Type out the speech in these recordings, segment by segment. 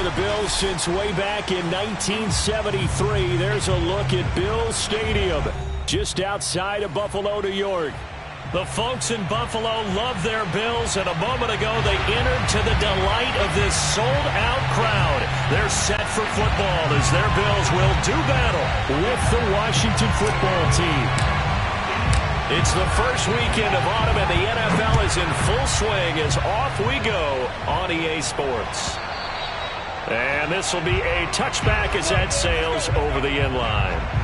the Bills since way back in 1973. There's a look at Bills Stadium, just outside of Buffalo, New York. The folks in Buffalo love their Bills, and a moment ago they entered to the delight of this sold-out crowd. They're set for football as their Bills will do battle with the Washington football team. It's the first weekend of autumn, and the NFL is in full swing as off we go on EA Sports. And this will be a touchback as that sails over the end line.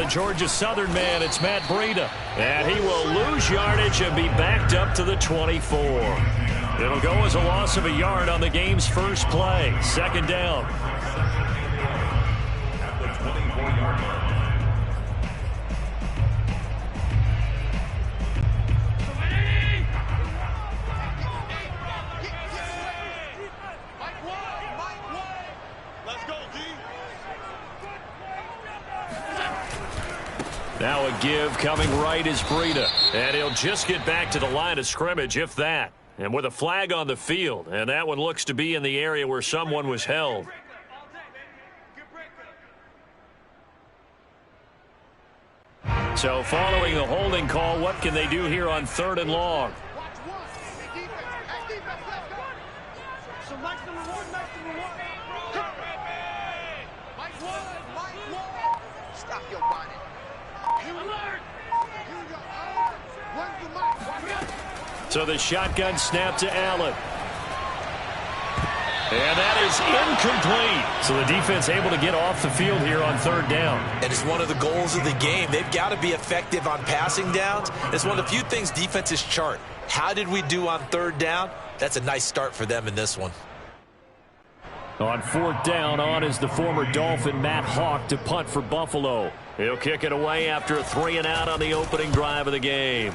Georgia Southern man, it's Matt Breida. And he will lose yardage and be backed up to the 24. It'll go as a loss of a yard on the game's first play. Second down. At the 24-yard line. Now a give coming right is Breida. And he'll just get back to the line of scrimmage, if that. And with a flag on the field. And that one looks to be in the area where someone was held. So following the holding call, what can they do here on 3rd and long? So the shotgun snap to Allen. And that is incomplete. So the defense able to get off the field here on 3rd down. And it's one of the goals of the game. They've got to be effective on passing downs. It's one of the few things defenses chart. How did we do on 3rd down? That's a nice start for them in this one. On 4th down, on is the former Dolphin Matt Hawk to punt for Buffalo. He'll kick it away after a 3-and-out on the opening drive of the game.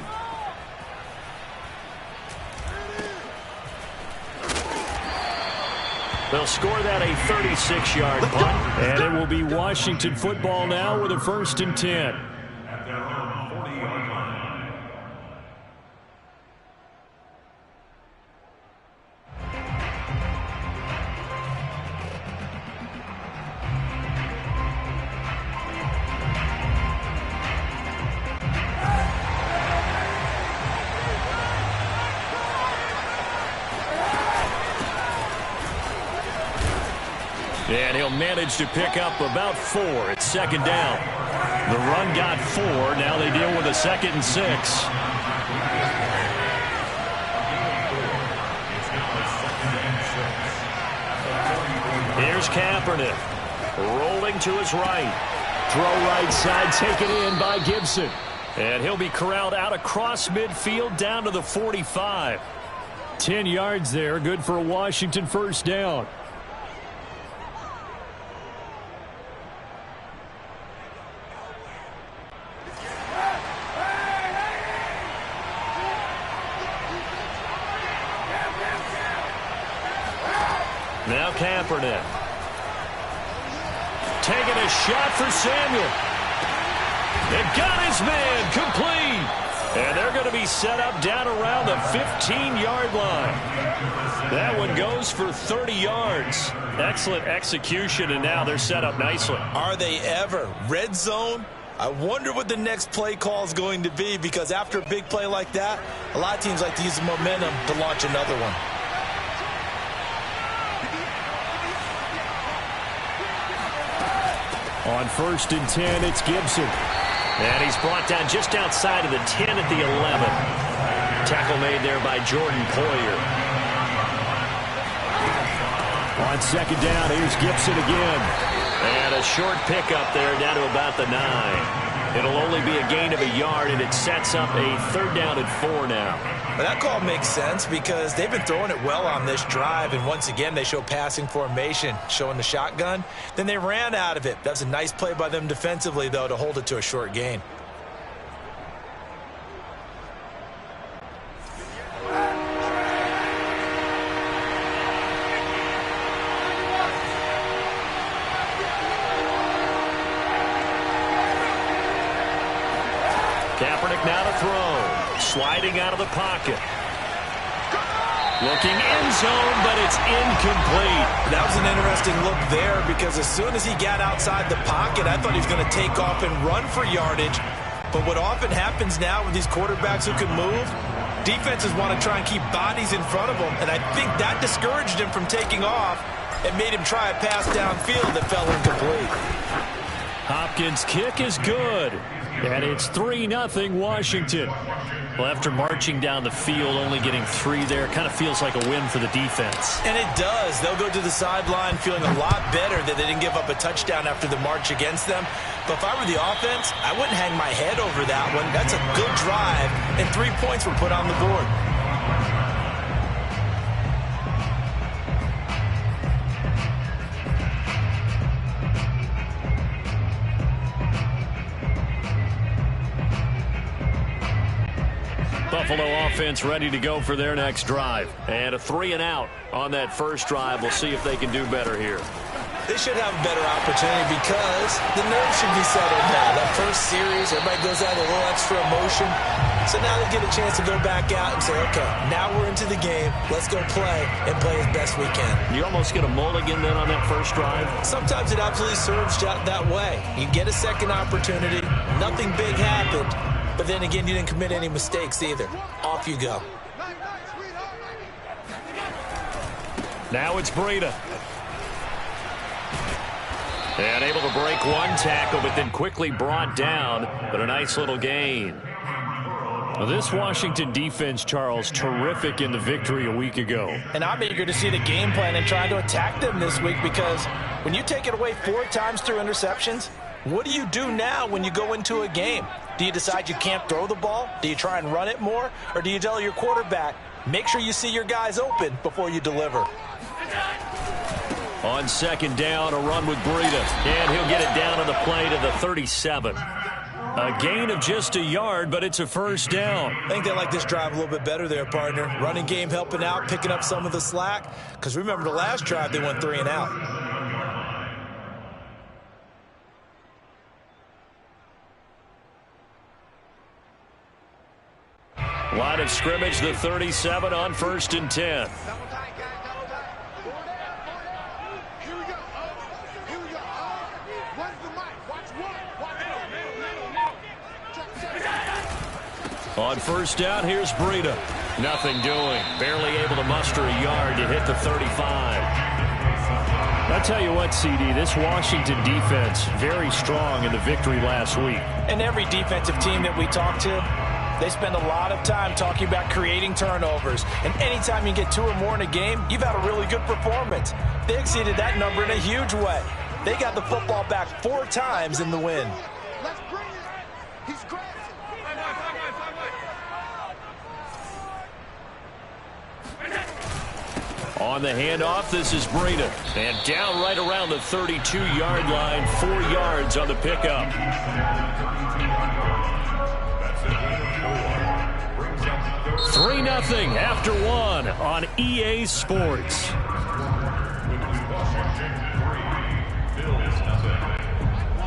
They'll score that a 36-yard punt. And it will be Washington football now with a 1st and 10. At their own 40-yard line. And he'll manage to pick up about 4 at 2nd down. The run got 4. Now they deal with a 2nd and 6. Here's Kaepernick. Rolling to his right. Throw right side taken in by Gibson. And he'll be corralled out across midfield down to the 45. 10 yards there. Good for a Washington 1st down. Now Kaepernick. Taking a shot for Samuel. They got his man complete. And they're going to be set up down around the 15-yard line. That one goes for 30 yards. Excellent execution, and now they're set up nicely. Are they ever? Red zone? I wonder what the next play call is going to be, because after a big play like that, a lot of teams like to use the momentum to launch another one. On 1st and 10, it's Gibson. And he's brought down just outside of the 10 at the 11. Tackle made there by Jordan Poyer. On 2nd down, here's Gibson again. And a short pickup there down to about the 9. It'll only be a gain of a yard, and it sets up a 3rd down and 4 now. But that call makes sense because they've been throwing it well on this drive, and once again they show passing formation, showing the shotgun. Then they ran out of it. That was a nice play by them defensively, though, to hold it to a short gain. sliding out of the pocket. Looking end zone, but it's incomplete. That was an interesting look there because as soon as he got outside the pocket, I thought he was going to take off and run for yardage. But what often happens now with these quarterbacks who can move, defenses want to try and keep bodies in front of them, and I think that discouraged him from taking off and made him try a pass downfield that fell incomplete. Hopkins' kick is good, and it's 3-0 Washington. Well, after marching down the field, only getting 3 there, kind of feels like a win for the defense. And it does. They'll go to the sideline feeling a lot better that they didn't give up a touchdown after the march against them. But if I were the offense, I wouldn't hang my head over that one. That's a good drive, and 3 points were put on the board. Buffalo offense ready to go for their next drive. And a 3-and-out on that first drive. We'll see if they can do better here. They should have a better opportunity because the nerves should be settled now. That first series, everybody goes out with a little extra emotion. So now they get a chance to go back out and say, okay, now we're into the game. Let's go play and play as best we can. You almost get a mulligan then on that first drive? Sometimes it absolutely serves that way. You get a second opportunity. Nothing big happened. But then again, you didn't commit any mistakes either. Off you go. Now it's Breida. And able to break one tackle, but then quickly brought down. But a nice little gain. Well, this Washington defense, Charles, terrific in the victory a week ago. And I'm eager to see the game plan and try to attack them this week because when you take it away 4 times through interceptions, what do you do now when you go into a game? Do you decide you can't throw the ball? Do you try and run it more? Or do you tell your quarterback, make sure you see your guys open before you deliver? On second down, a run with Breida. And he'll get it down on the play to the 37. A gain of just a yard, but it's a first down. I think they like this drive a little bit better there, partner. Running game helping out, picking up some of the slack. Because remember the last drive, they went 3-and-out. Line of scrimmage, the 37 on 1st and 10. On first down, here's Breida. Nothing doing. Barely able to muster a yard to hit the 35. I tell you what, CD, this Washington defense, very strong in the victory last week. And every defensive team that we talk to, they spend a lot of time talking about creating turnovers. And anytime you get 2 or more in a game, you've had a really good performance. They exceeded that number in a huge way. They got the football back 4 times in the win. Let's bring it. He's crazy. On the handoff, this is Breida. And down right around the 32-yard line, 4 yards on the pickup. 3-0 after 1 on EA Sports.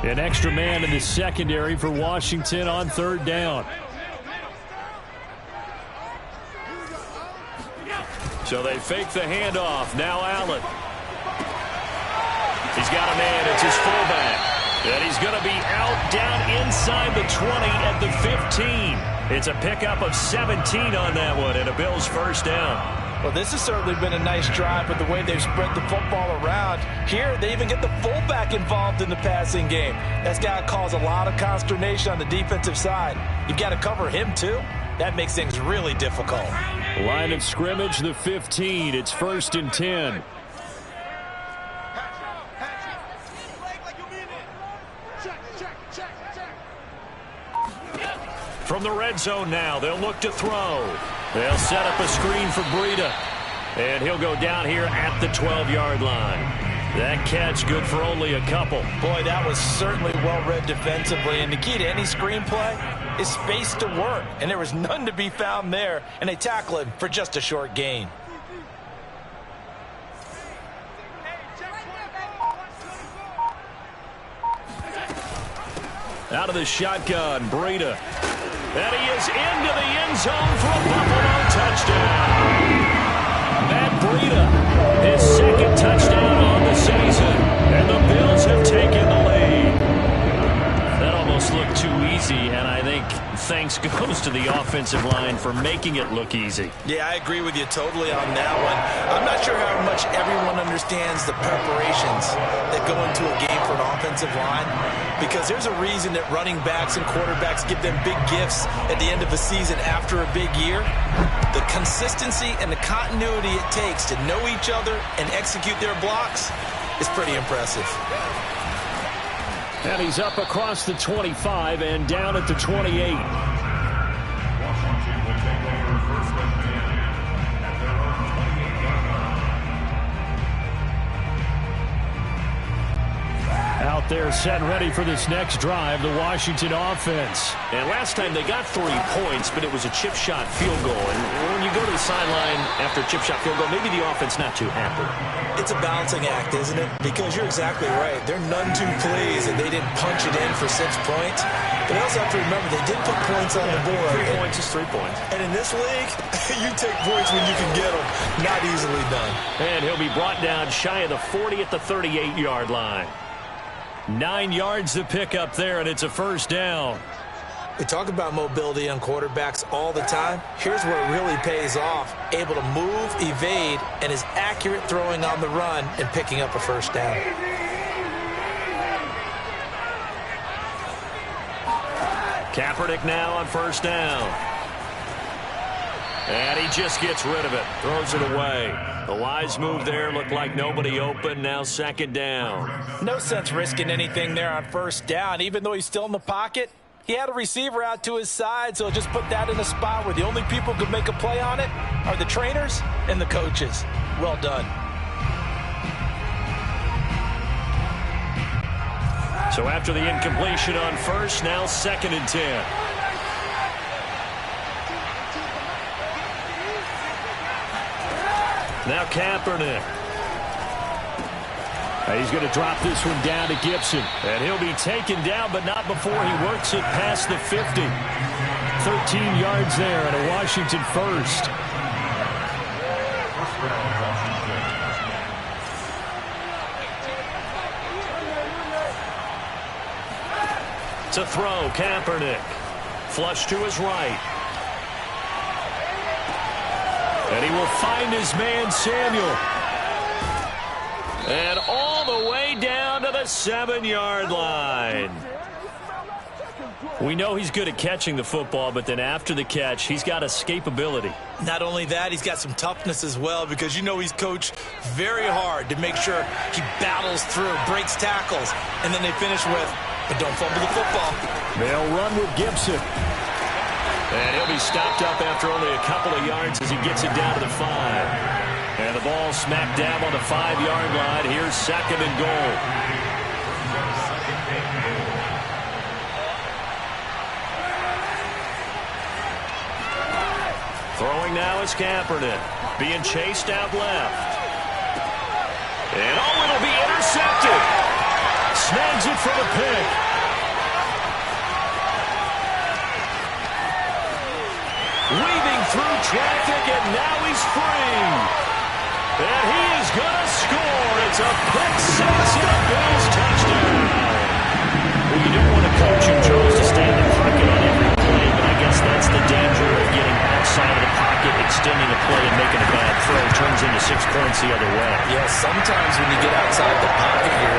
An extra man in the secondary for Washington on 3rd down. So they fake the handoff. Now Allen. He's got a man. It's his fullback. And he's going to be out down inside the 20 at the 15. It's a pickup of 17 on that one and a Bills first down. Well, this has certainly been a nice drive with the way they've spread the football around. Here, they even get the fullback involved in the passing game. That's got to cause a lot of consternation on the defensive side. You've got to cover him, too. That makes things really difficult. Line of scrimmage, the 15. It's 1st and 10. From the red zone now, they'll look to throw. They'll set up a screen for Breida. And he'll go down here at the 12-yard line. That catch good for only a couple. Boy, that was certainly well-read defensively. And the key to any screenplay is space to work. And there was none to be found there. And they tackle him for just a short gain. Out of the shotgun, Breida. And he is into the end zone for a Buffalo touchdown. Matt Breida, his second touchdown on the season. And the Bills have taken the lead. That almost looked too easy, and I think thanks goes to the offensive line for making it look easy. Yeah, I agree with you totally on that one. I'm not sure how much everyone understands the preparations that go into a game for an offensive line, because there's a reason that running backs and quarterbacks give them big gifts at the end of a season after a big year. The consistency and the continuity it takes to know each other and execute their blocks is pretty impressive. And he's up across the 25 and down at the 28. Washington will take over first and 10 at their own 28-yard line. Out there set ready for this next drive, the Washington offense. And last time they got 3 points, but it was a chip shot field goal. And when you go to the sideline after a chip shot field goal, maybe the offense not too happy. It's a balancing act, isn't it? Because you're exactly right. They're none too pleased that they didn't punch it in for 6 points. But they also have to remember they did put points on the board. 3 points is 3 points. And in this league, you take points when you can get them. Not easily done. And he'll be brought down shy of the 40 at the 38-yard line. 9 yards to pick up there, and it's a first down. We talk about mobility on quarterbacks all the time. Here's where it really pays off. Able to move, evade, and is accurate throwing on the run and picking up a first down. Kaepernick now on first down. And he just gets rid of it. Throws it away. The wise move there. Looked like nobody open. Now second down. No sense risking anything there on first down. Even though he's still in the pocket, he had a receiver out to his side, so just put that in a spot where the only people who could make a play on it are the trainers and the coaches. Well done. So after the incompletion on first, now second and 10. Now Kaepernick. He's going to drop this one down to Gibson. And he'll be taken down, but not before he works it past the 50. 13 yards there and a Washington first. To throw, Kaepernick. Flush to his right. And he will find his man, Samuel. And all the way down to the 7-yard line. We know he's good at catching the football, but then after the catch, he's got escapability. Not only that, he's got some toughness as well, because you know he's coached very hard to make sure he battles through, breaks tackles, and then they finish with, but don't fumble the football. They'll run with Gibson. And he'll be stopped up after only a couple of yards as he gets it down to the 5. And the ball smack dab on the 5-yard line. Here's second and goal. Throwing now is Kaepernick. Being chased out left. And oh, it'll be intercepted. Snags it for the pick. Weaving through traffic, and now he's free. And he is going to score. It's a pick six and a Bills touchdown. Well, you don't want to coach him, Charles, to stay in the pocket on every play, but I guess that's the danger of getting outside of the pocket, extending a play, and making a bad throw. Turns into 6 points the other way. Yeah, sometimes when you get outside the pocket, your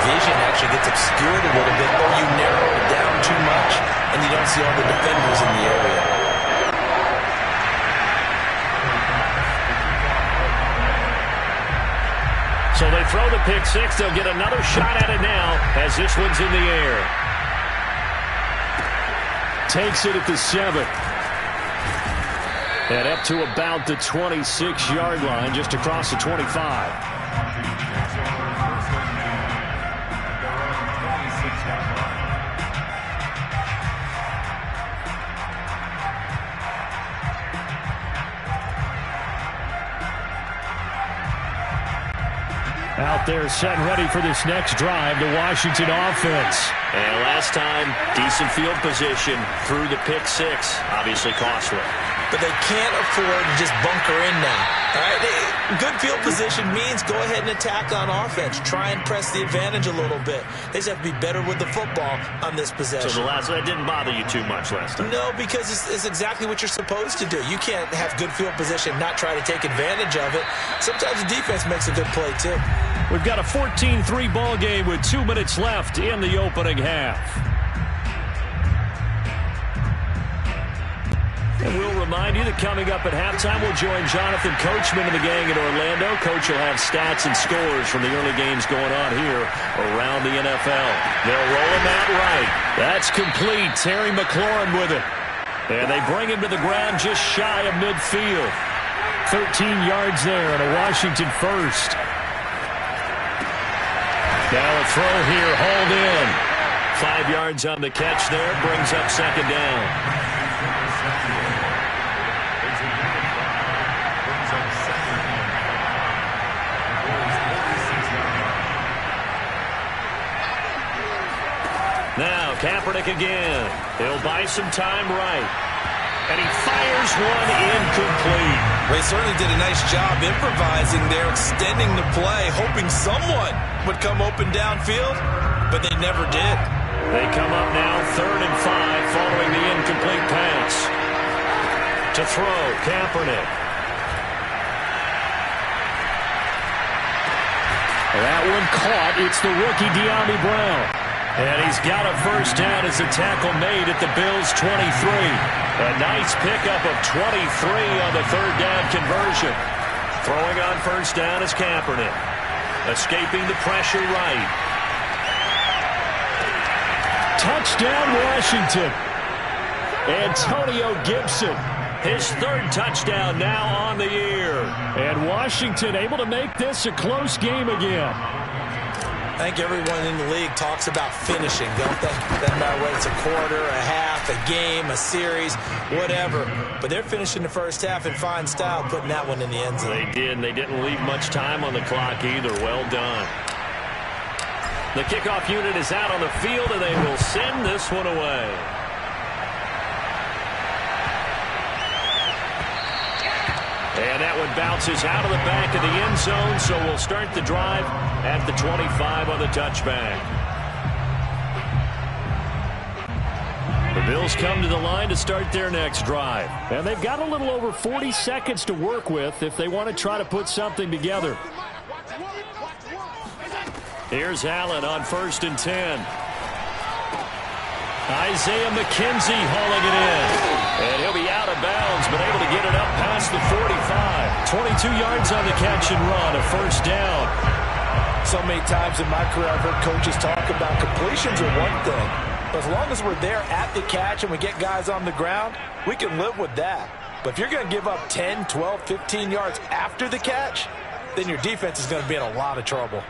vision actually gets obscured a little bit, or you narrow it down too much, and you don't see all the defenders in the area. So they throw the pick six. They'll get another shot at it now as this one's in the air. Takes it at the 7. And up to about the 26-yard line, just across the 25. Out there set and ready for this next drive, the Washington offense. And last time, decent field position through the pick six. Obviously costly. But they can't afford to just bunker in now. All right? Good field position means go ahead and attack on offense. Try and press the advantage a little bit. They just have to be better with the football on this possession. So that didn't bother you too much last time? No, because it's exactly what you're supposed to do. You can't have good field position and not try to take advantage of it. Sometimes the defense makes a good play, too. We've got a 14-3 ball game with 2 minutes left in the opening half. And we'll remind you that coming up at halftime, we'll join Jonathan Coachman and the gang in Orlando. Coach will have stats and scores from the early games going on here around the NFL. They'll roll him out right. That's complete. Terry McLaurin with it. And they bring him to the ground just shy of midfield. 13 yards there and a Washington first. Now a throw here, hauled in. 5 yards on the catch there, brings up second down. Now Kaepernick again. He'll buy some time right. And he fires one incomplete. They certainly did a nice job improvising there, extending the play, hoping someone would come open downfield, but they never did. They come up now 3rd and 5 following the incomplete pass. To throw, Kaepernick. That one caught. It's the rookie De'Ami Brown. And he's got a first down as a tackle made at the Bills' 23. A nice pickup of 23 on the 3rd down conversion. Throwing on first down is Kaepernick. Escaping the pressure right. Touchdown, Washington. Antonio Gibson. His 3rd touchdown now on the year. And Washington able to make this a close game again. I think everyone in the league talks about finishing, don't they? Doesn't matter whether it's a quarter, a half, a game, a series, whatever. But they're finishing the first half in fine style, putting that one in the end zone. They did, and they didn't leave much time on the clock either. Well done. The kickoff unit is out on the field, and they will send this one away. And that one bounces out of the back of the end zone, so we'll start the drive at the 25 on the touchback. The Bills come to the line to start their next drive. And they've got a little over 40 seconds to work with if they want to try to put something together. Here's Allen on 1st and 10. Isaiah McKenzie hauling it in. And he'll be out of bounds, but able to get it up past the 45. 22 yards on the catch and run, a first down. So many times in my career, I've heard coaches talk about completions are one thing. But as long as we're there at the catch and we get guys on the ground, we can live with that. But if you're going to give up 10, 12, 15 yards after the catch, then your defense is going to be in a lot of trouble.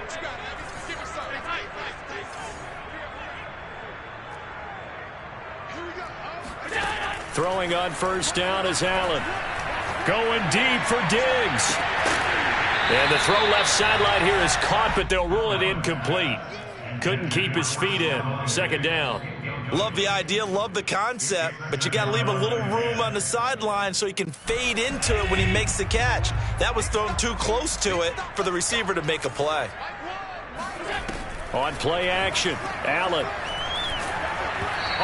Throwing on first down is Allen. Going deep for Diggs. And the throw left sideline here is caught, but they'll rule it incomplete. Couldn't keep his feet in. Second down. Love the idea, love the concept, but you got to leave a little room on the sideline so he can fade into it when he makes the catch. That was thrown too close to it for the receiver to make a play. On play action, Allen.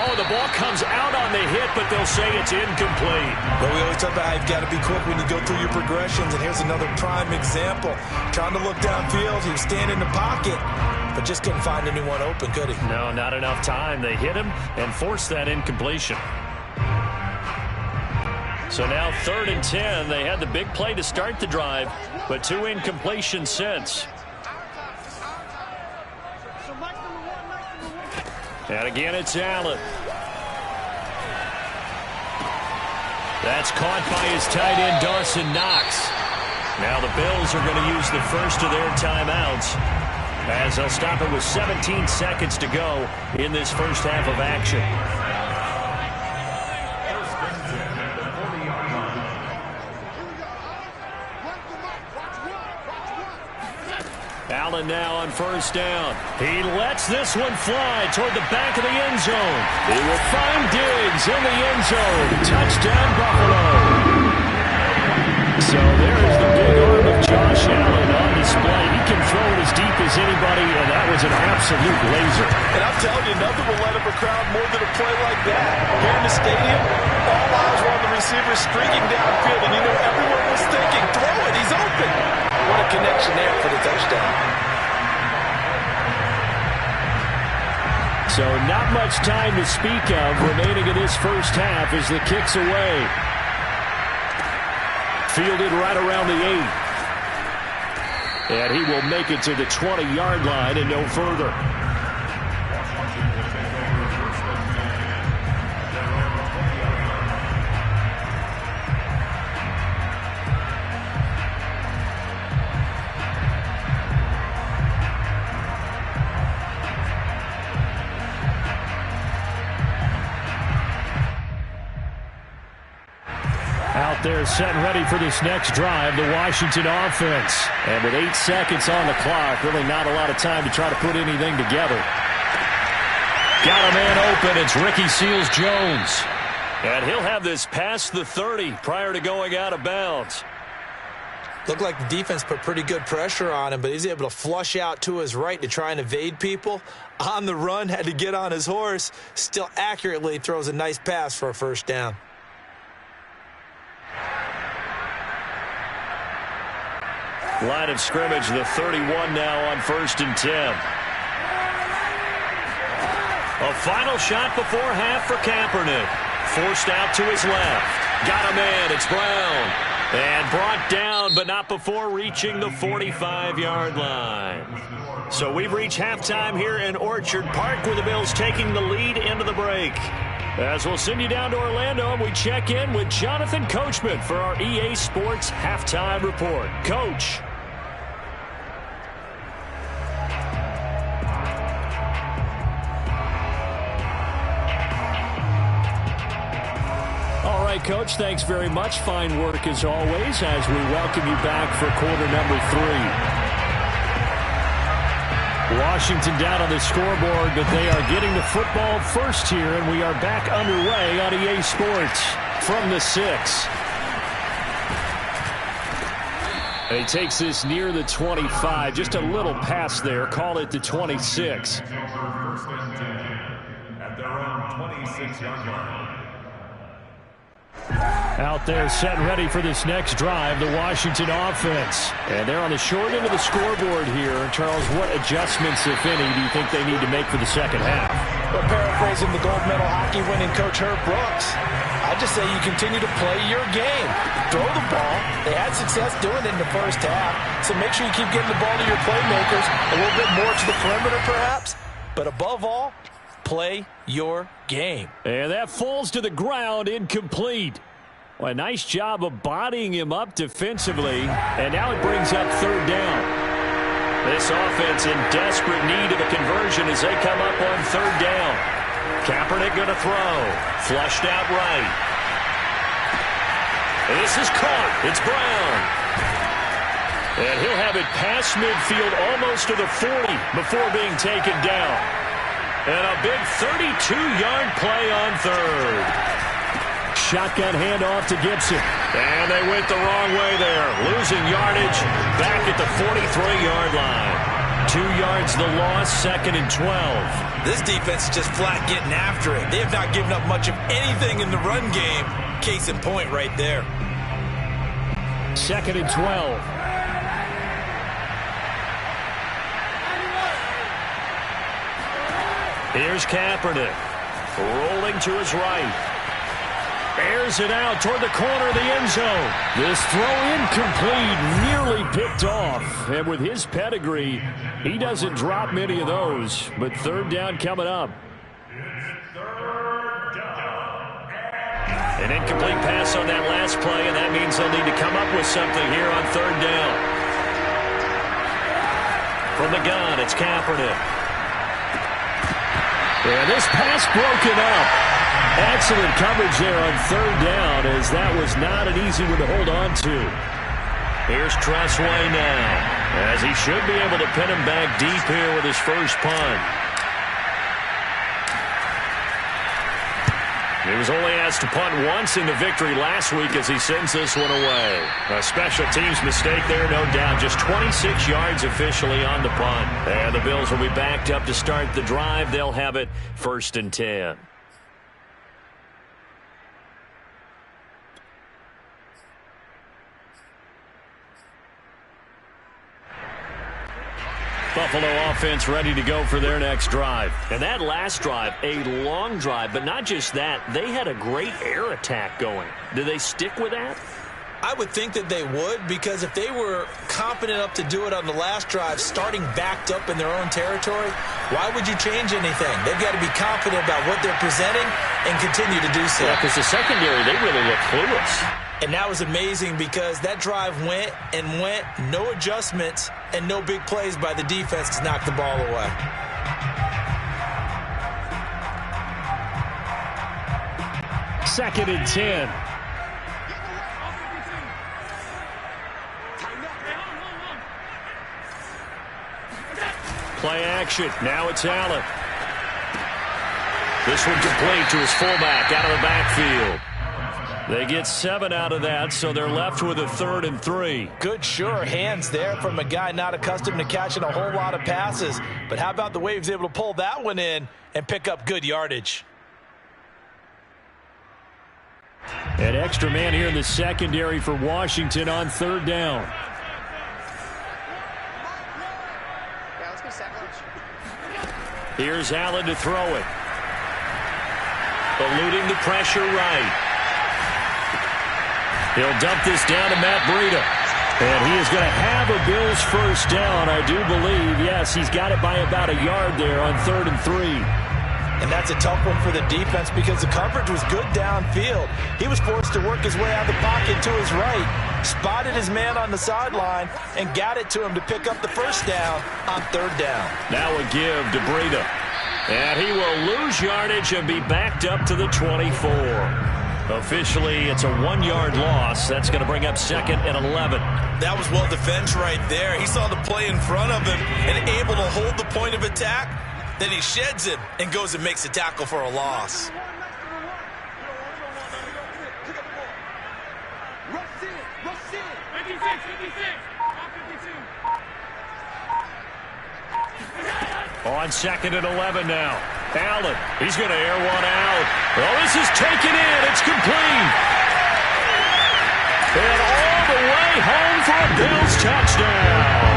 Oh, the ball comes out on the hit, but they'll say it's incomplete. But we always talk about how you've got to be quick when you go through your progressions, and here's another prime example. Trying to look downfield, he was standing in the pocket, but just couldn't find anyone open, could he? No, not enough time. They hit him and forced that incompletion. So now 3rd and 10. They had the big play to start the drive, but 2 incompletions since. And again, it's Allen. That's caught by his tight end, Dawson Knox. Now the Bills are going to use the first of their timeouts as they'll stop it with 17 seconds to go in this first half of action. Allen now on first down. He lets this one fly toward the back of the end zone. He will find Diggs in the end zone. Touchdown, Buffalo. So there is the big arm of Josh Allen on display. He can throw it as deep as anybody, and that was an absolute laser. And I'm telling you, nothing will light up a crowd more than a play like that. Here in the stadium, all eyes were on the receiver streaking downfield, and you know everyone was thinking, throw it, he's open. What a connection there for the touchdown. So not much time to speak of remaining in this first half as the kick's away. Fielded right around the 8. And he will make it to the 20-yard line and no further. Out there set and ready for this next drive, the Washington offense. And with 8 seconds on the clock, really not a lot of time to try to put anything together. Got a man open. It's Ricky Seals-Jones. And he'll have this past the 30 prior to going out of bounds. Looked like the defense put pretty good pressure on him, but he's able to flush out to his right to try and evade people. On the run, had to get on his horse. Still accurately throws a nice pass for a first down. Line of scrimmage, the 31 now on 1st and 10. A final shot before half for Kaepernick. Forced out to his left. Got a man, it's Brown. And brought down, but not before reaching the 45-yard line. So we've reached halftime here in Orchard Park with the Bills taking the lead into the break. As we'll send you down to Orlando, and we check in with Jonathan Coachman for our EA Sports Halftime Report. Coach. All right, Coach, thanks very much. Fine work as always as we welcome you back for quarter number 3. Washington down on the scoreboard, but they are getting the football first here, and we are back underway on EA Sports from the 6. And he takes this near the 25, just a little pass there, call it the 26. At their own 26-yard line. Out there set and ready for this next drive, the Washington offense. And they're on the short end of the scoreboard here. Charles, what adjustments, if any, do you think they need to make for the second half? Well, paraphrasing the gold medal hockey winning coach Herb Brooks, I just say you continue to play your game. Throw the ball. They had success doing it in the first half, so make sure you keep getting the ball to your playmakers, a little bit more to the perimeter perhaps, but above all, play your game. And that falls to the ground, incomplete. Well, a nice job of bodying him up defensively, and now it brings up third down. This offense in desperate need of a conversion as they come up on third down. Kaepernick going to throw. Flushed out right. This is caught. It's Brown. And he'll have it past midfield almost to the 40 before being taken down. And a big 32-yard play on third. Shotgun handoff to Gibson. And they went the wrong way there. Losing yardage back at the 43-yard line. 2 yards the loss, 2nd and 12. This defense is just flat getting after it. They have not given up much of anything in the run game. Case in point right there. 2nd and 12. Here's Kaepernick. Rolling to his right. Airs it out toward the corner of the end zone. This throw incomplete, nearly picked off. And with his pedigree, he doesn't drop many of those. But third down coming up. An incomplete pass on that last play, and that means they'll need to come up with something here on third down. From the gun, it's Kaepernick. And this pass broken up. Excellent coverage there on third down, as that was not an easy one to hold on to. Here's Tressway now, as he should be able to pin him back deep here with his first punt. He was only asked to punt once in the victory last week as he sends this one away. A special teams mistake there, no doubt. Just 26 yards officially on the punt. And the Bills will be backed up to start the drive. They'll have it 1st and 10. Buffalo offense ready to go for their next drive. And that last drive, a long drive, but not just that. They had a great air attack going. Do they stick with that? I would think that they would, because if they were confident enough to do it on the last drive, starting backed up in their own territory, why would you change anything? They've got to be confident about what they're presenting and continue to do so. Yeah, because the secondary, they really look clueless. And that was amazing because that drive went and went, no adjustments and no big plays by the defense to knock the ball away. Second and 10. Play action. Now it's Allen. This one complete to his fullback out of the backfield. They get 7 out of that, so they're left with a 3rd and 3. Good, sure hands there from a guy not accustomed to catching a whole lot of passes. But how about the way he was able to pull that one in and pick up good yardage? An extra man here in the secondary for Washington on 3rd down. Here's Allen to throw it. Eluding the pressure right. He'll dump this down to Matt Breida. And he is going to have a Bills first down, I do believe. Yes, he's got it by about a yard there on 3rd and 3. And that's a tough one for the defense because the coverage was good downfield. He was forced to work his way out of the pocket to his right, spotted his man on the sideline, and got it to him to pick up the first down on 3rd down. Now a give to Breida. And he will lose yardage and be backed up to the 24. Officially, it's a 1-yard loss. That's going to bring up 2nd and 11. That was well defense right there. He saw the play in front of him and able to hold the point of attack. Then he sheds it and goes and makes a tackle for a loss. On 2nd and 11 now. Allen, he's going to air one out. Oh, this is taken in. It's complete. And all the way home for a Bills touchdown.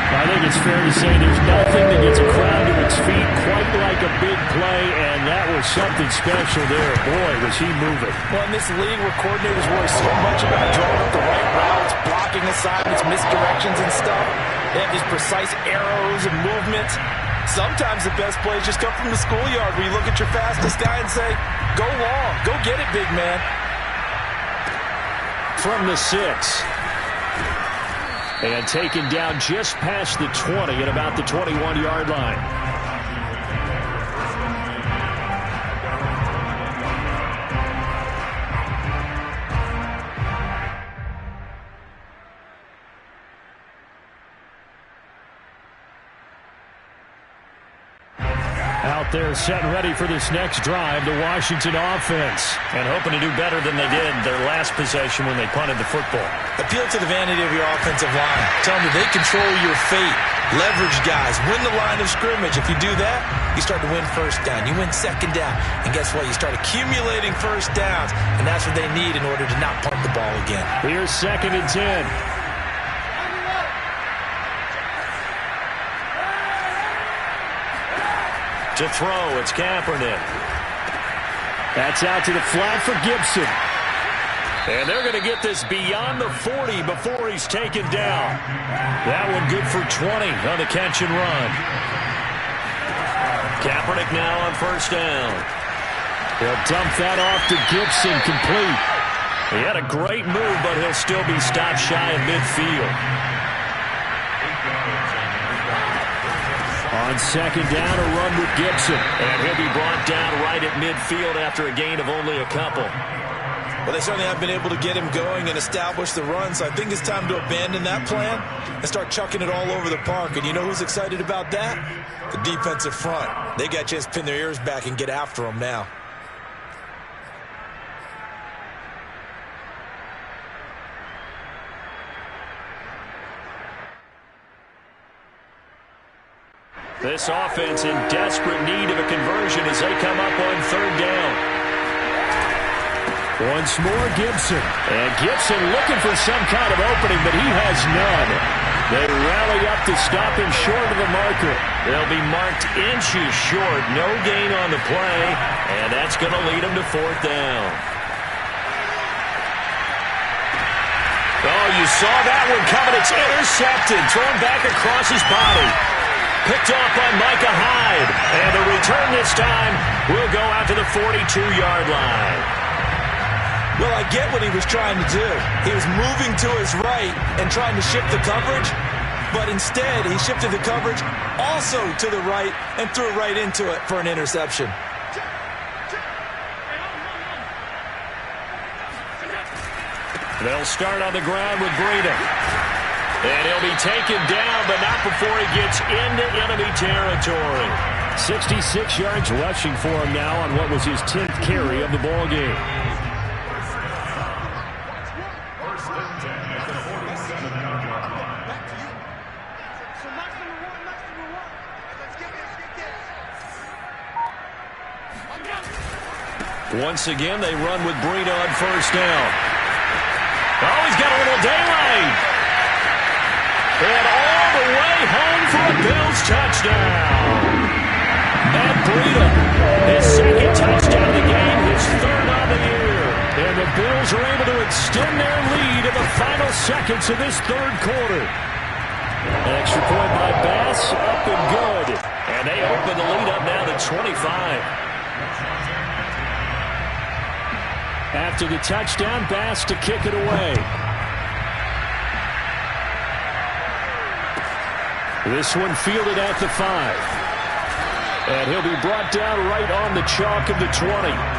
I think it's fair to say there's nothing that gets a crowd to its feet quite like a big play, and that was something special there. Boy, was he moving. Well, in this league where coordinators worry so much about drawing up the right routes, blocking assignments, misdirections and stuff, they have these precise arrows and movements. Sometimes the best plays just come from the schoolyard where you look at your fastest guy and say, go long, go get it, big man. From the 6. And taken down just past the 20 at about the 21-yard line. Out there set and ready for this next drive, the Washington offense. And hoping to do better than they did their last possession when they punted the football. Appeal to the vanity of your offensive line. Tell them that they control your fate. Leverage guys. Win the line of scrimmage. If you do that, you start to win first down. You win second down. And guess what? You start accumulating first downs. And that's what they need in order to not punt the ball again. Here's 2nd and 10. To throw, it's Kaepernick. That's out to the flat for Gibson. And they're going to get this beyond the 40 before he's taken down. That one good for 20 on the catch and run. Kaepernick now on first down. He'll dump that off to Gibson, complete. He had a great move, but he'll still be stopped shy of midfield. On second down, a run with Gibson. And he'll be brought down right at midfield after a gain of only a couple. Well, they certainly have been able to get him going and establish the run, so I think it's time to abandon that plan and start chucking it all over the park. And you know who's excited about that? The defensive front. They got a chance to pin their ears back and get after him now. This offense in desperate need of a conversion as they come up on third down. Once more, Gibson. And Gibson looking for some kind of opening, but he has none. They rally up to stop him short of the marker. They'll be marked inches short. No gain on the play, and that's going to lead them to fourth down. Oh, you saw that one coming. It's intercepted. Thrown back across his body. Picked off by Micah Hyde. And the return this time will go out to the 42-yard line. Well, I get what he was trying to do. He was moving to his right and trying to shift the coverage, but instead he shifted the coverage also to the right and threw right into it for an interception. They'll start on the ground with Breida. And he'll be taken down, but not before he gets into enemy territory. 66 yards rushing for him now on what was his 10th carry of the ball game. Once again, they run with Breida on first down. Oh, he's got a little daylight. And all the way home for a Bills touchdown. And Breida, his second touchdown of the game, his third on the year. And the Bills are able to extend their lead in the final seconds of this third quarter. An extra point by Bass, up and good. And they open the lead up now to 25. After the touchdown, Bass to kick it away. This one fielded at the 5. And he'll be brought down right on the chalk of the 20.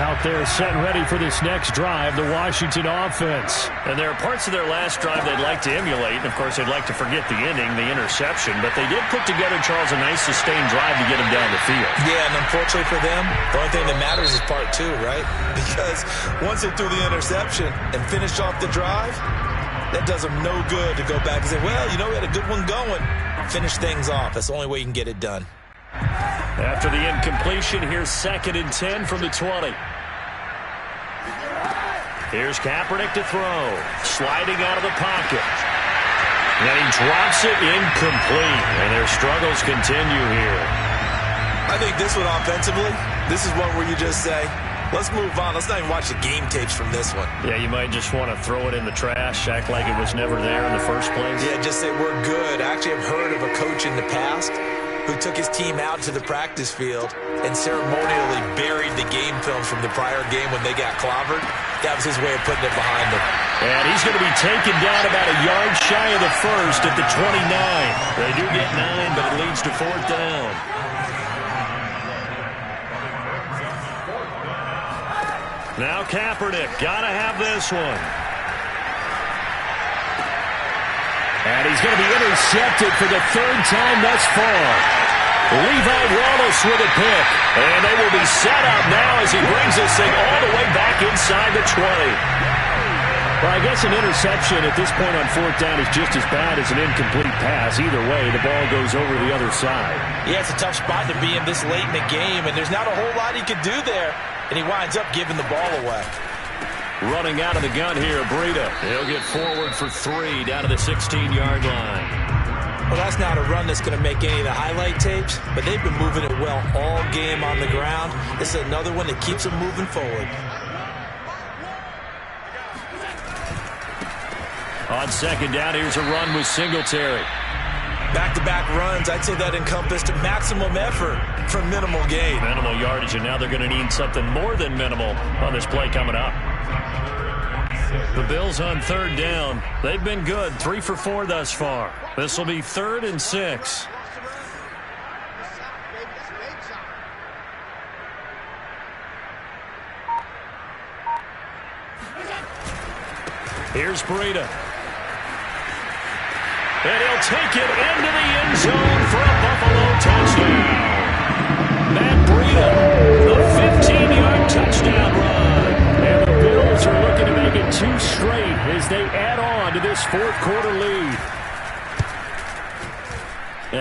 Out there set and ready for this next drive, the Washington offense. And there are parts of their last drive they'd like to emulate. And, of course, they'd like to forget the ending, the interception. But they did put together, Charles, a nice sustained drive to get them down the field. Yeah, and unfortunately for them, the only thing that matters is part 2, right? Because once they threw the interception and finished off the drive, that does them no good to go back and say, well, you know, we had a good one going. Finish things off. That's the only way you can get it done. After the incompletion, here's 2nd and 10 from the 20. Here's Kaepernick to throw. Sliding out of the pocket. And he drops it incomplete. And their struggles continue here. I think this one offensively, this is one where you just say, let's move on. Let's not even watch the game tapes from this one. Yeah, you might just want to throw it in the trash, act like it was never there in the first place. Yeah, just say we're good. I actually have heard of a coach in the past who took his team out to the practice field and ceremonially buried the game film from the prior game when they got clobbered. That was his way of putting it behind them. And he's going to be taken down about a yard shy of the first at the 29. They do get 9, but it leads to fourth down. Now Kaepernick, got to have this one. And he's going to be intercepted for the 3rd time thus far. Levi Wallace with a pick. And they will be set up now as he brings this thing all the way back inside the 20. Well, I guess an interception at this point on 4th down is just as bad as an incomplete pass. Either way, the ball goes over the other side. Yeah, it's a tough spot to be in this late in the game, and there's not a whole lot he could do there. And he winds up giving the ball away. Running out of the gun here, Breida. He'll get forward for 3 down to the 16-yard line. Well, that's not a run that's going to make any of the highlight tapes, but they've been moving it well all game on the ground. This is another one that keeps them moving forward. On 2nd down, here's a run with Singletary. Back-to-back runs, I'd say that encompassed maximum effort for minimal gain. Minimal yardage, and now they're going to need something more than minimal on this play coming up. The Bills on third down. They've been good, 3 for 4 thus far. This will be 3rd and 6. Here's Breida. And he'll take it into the end zone for a Buffalo touchdown. Matt Breida, the 15-yard touchdown run. And the Bills are looking to make it 2 straight as they add on to this 4th quarter lead.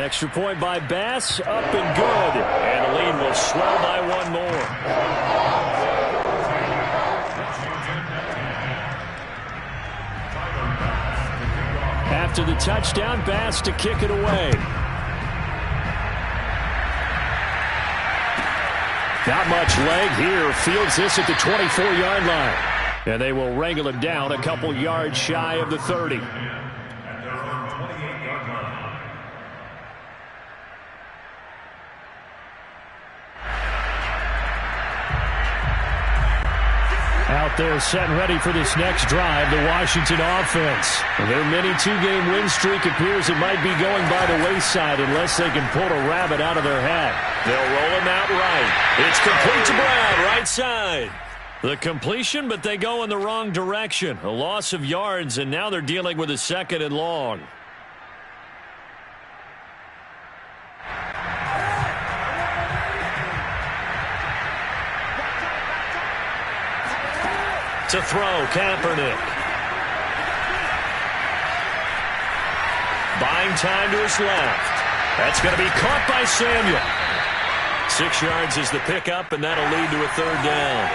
Extra point by Bass, up and good. And the lead will swell by 1 more. After the touchdown, Bass to kick it away. Not much leg here. Fields this at the 24-yard line. And they will wrangle it down a couple yards shy of the 30. Out there set and ready for this next drive, the Washington offense. Their mini 2-game win streak appears it might be going by the wayside unless they can pull a rabbit out of their hat. They'll roll him out right. It's complete to Brown, right side. The completion, but they go in the wrong direction. A loss of yards, and now they're dealing with a 2nd and long. To throw, Kaepernick. Buying time to his left. That's going to be caught by Samuel. 6 yards is the pickup, and that'll lead to a 3rd down.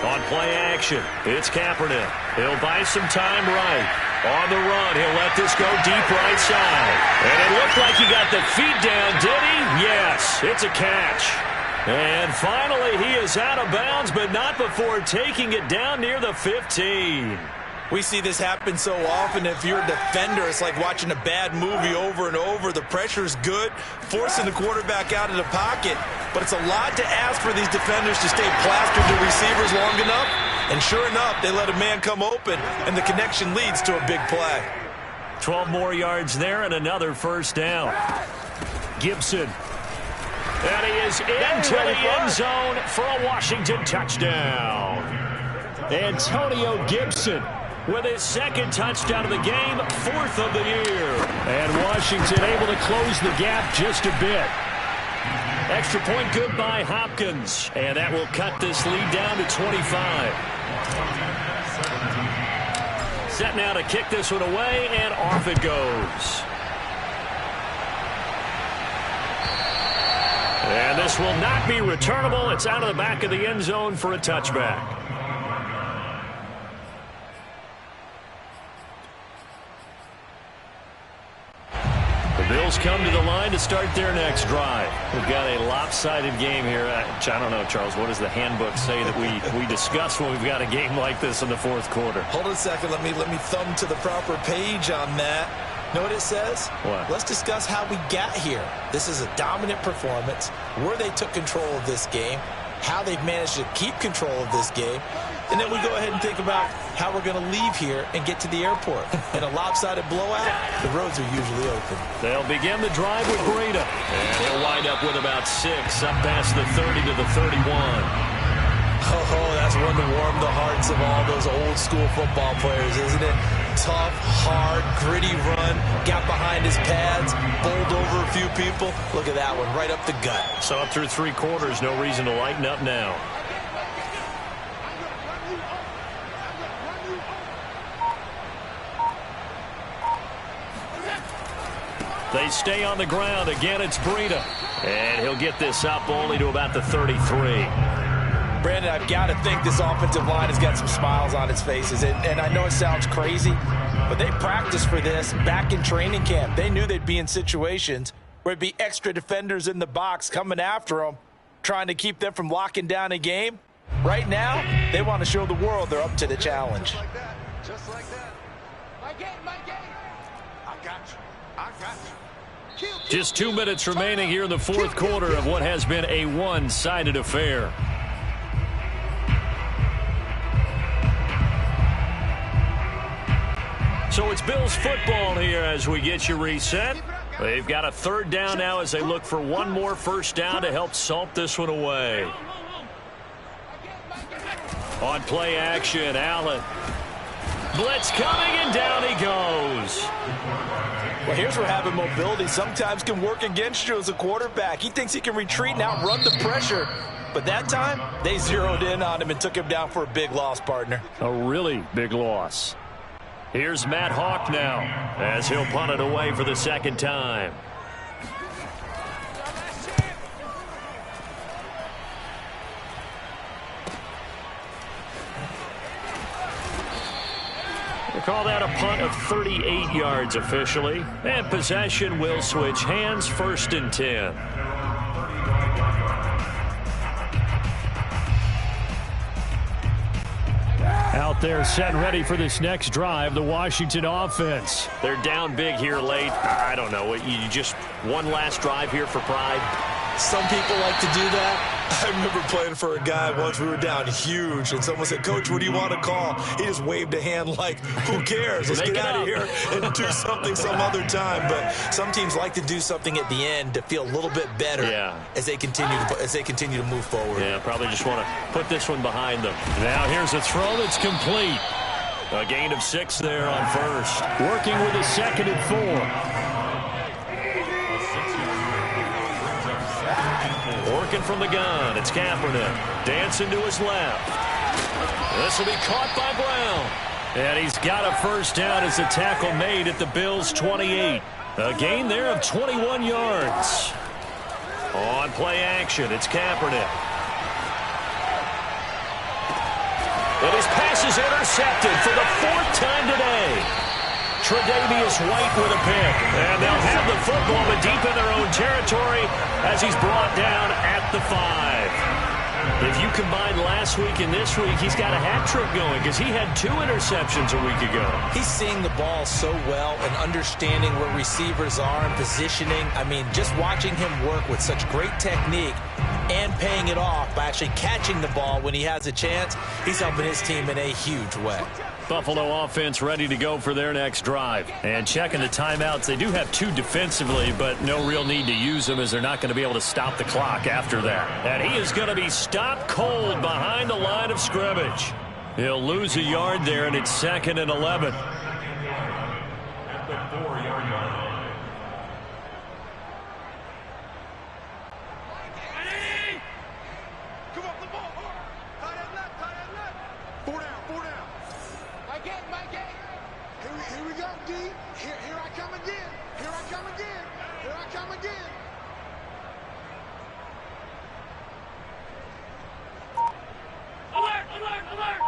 On play action, it's Kaepernick. He'll buy some time right. On the run, he'll let this go deep right side. And it looked like he got the feet down, did he? Yes, it's a catch. And finally, he is out of bounds, but not before taking it down near the 15. We see this happen so often. If you're a defender, it's like watching a bad movie over and over. The pressure is good, forcing the quarterback out of the pocket. But it's a lot to ask for these defenders to stay plastered to receivers long enough. And sure enough, they let a man come open, and the connection leads to a big play. 12 more yards there and another 1st down. Gibson. And he is into the end zone for a Washington touchdown. Antonio Gibson with his 2nd touchdown of the game, 4th of the year. And Washington able to close the gap just a bit. Extra point good by Hopkins. And that will cut this lead down to 25. Set now to kick this one away, and off it goes. And this will not be returnable. It's out of the back of the end zone for a touchback. The Bills come to the line to start their next drive. We've got a lopsided game here. I don't know, Charles, what does the handbook say that we discuss when we've got a game like this in the 4th quarter? Hold on a second. Let me thumb to the proper page on that. Know what it says? What? Let's discuss how we got here. This is a dominant performance, where they took control of this game, how they've managed to keep control of this game, and then we go ahead and think about how we're going to leave here and get to the airport. In a lopsided blowout, the roads are usually open. They'll begin the drive with Breida. And he'll wind up with about 6, up past the 30 to the 31. Oh, that's one to warm the hearts of all those old school football players, isn't it? Tough, hard, gritty run, got behind his pads, bowled over a few people. Look at that one, right up the gut. So up through 3 quarters, no reason to lighten up now. They stay on the ground. Again, it's Breida. And he'll get this up only to about the 33. Brandon, I've got to think this offensive line has got some smiles on its faces. And I know it sounds crazy, but they practiced for this back in training camp. They knew they'd be in situations where it'd be extra defenders in the box coming after them, trying to keep them from locking down a game. Right now, they want to show the world they're up to the challenge. Just like that. My game. I got you. Just 2 minutes remaining here in the 4th quarter of what has been a one-sided affair. So it's Bills football here as we get you reset. They've got a third down now as they look for one more first down to help salt this one away. On play action, Allen. Blitz coming, and down he goes. Well, here's where having mobility sometimes can work against you as a quarterback. He thinks he can retreat and outrun the pressure. But that time, they zeroed in on him and took him down for a big loss, partner. A really big loss. Here's Matt Hawk now as he'll punt it away for the second time. We'll call that a punt of 38 yards officially. And possession will switch hands, 1st and 10. Out there set and ready for this next drive, the Washington offense. They're down big here late. I don't know. You just one last drive here for pride? Some people like to do that. I remember playing for a guy once. We were down huge, and someone said, "Coach, what do you want to call?" He just waved a hand like, who cares? Let's get out of here and do something some other time. But some teams like to do something at the end to feel a little bit better as they continue to move forward. Yeah, probably just want to put this one behind them. Now here's a throw that's complete. A gain of 6 there on first. Working with a 2nd and 4. Working from the gun, it's Kaepernick. Dancing to his left. This will be caught by Brown. And he's got a first down as the tackle made at the Bills' 28. A gain there of 21 yards. On play action, it's Kaepernick. And his pass is intercepted for the 4th time today. Tre'Davious White with a pick. And they'll have the football but deep in their own territory as he's brought down at the 5. If you combine last week and this week, he's got a hat trick going because he had 2 interceptions a week ago. He's seeing the ball so well and understanding where receivers are and positioning. I mean, just watching him work with such great technique and paying it off by actually catching the ball when he has a chance, he's helping his team in a huge way. Buffalo offense ready to go for their next drive. And checking the timeouts, they do have 2 defensively, but no real need to use them as they're not going to be able to stop the clock after that. And he is going to be stopped cold behind the line of scrimmage. He'll lose a yard there, and it's 2nd and 11. At the 4-yard line. Come on, the ball. Tie that left, tie that left. 4 down, 4 down. My game. Here we go, D. Here I come again. Here I come again. Here I come again. Alert, alert, alert.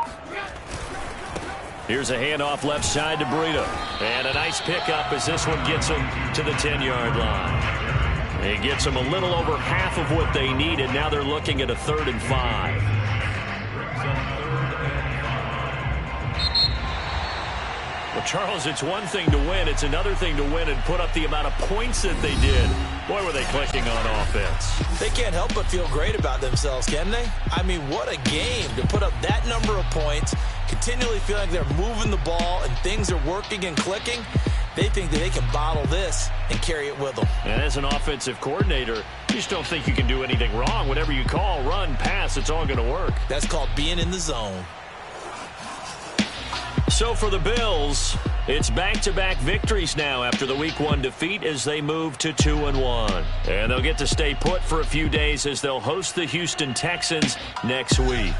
Here's a handoff left side to Breida. And a nice pickup as this one gets him to the 10-yard line. It gets them a little over half of what they needed. Now they're looking at a 3rd and 5. Well, Charles, it's one thing to win. It's another thing to win and put up the amount of points that they did. Boy, were they clicking on offense. They can't help but feel great about themselves, can they? I mean, what a game to put up that number of points, continually feeling like they're moving the ball and things are working and clicking. They think that they can bottle this and carry it with them. And as an offensive coordinator, you just don't think you can do anything wrong. Whatever you call, run, pass, it's all going to work. That's called being in the zone. So for the Bills, it's back-to-back victories now after the Week 1 defeat as they move to 2-1. And they'll get to stay put for a few days as they'll host the Houston Texans next week.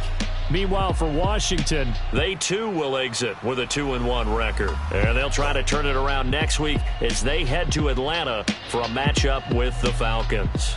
Meanwhile, for Washington, they too will exit with a 2-1 record. And they'll try to turn it around next week as they head to Atlanta for a matchup with the Falcons.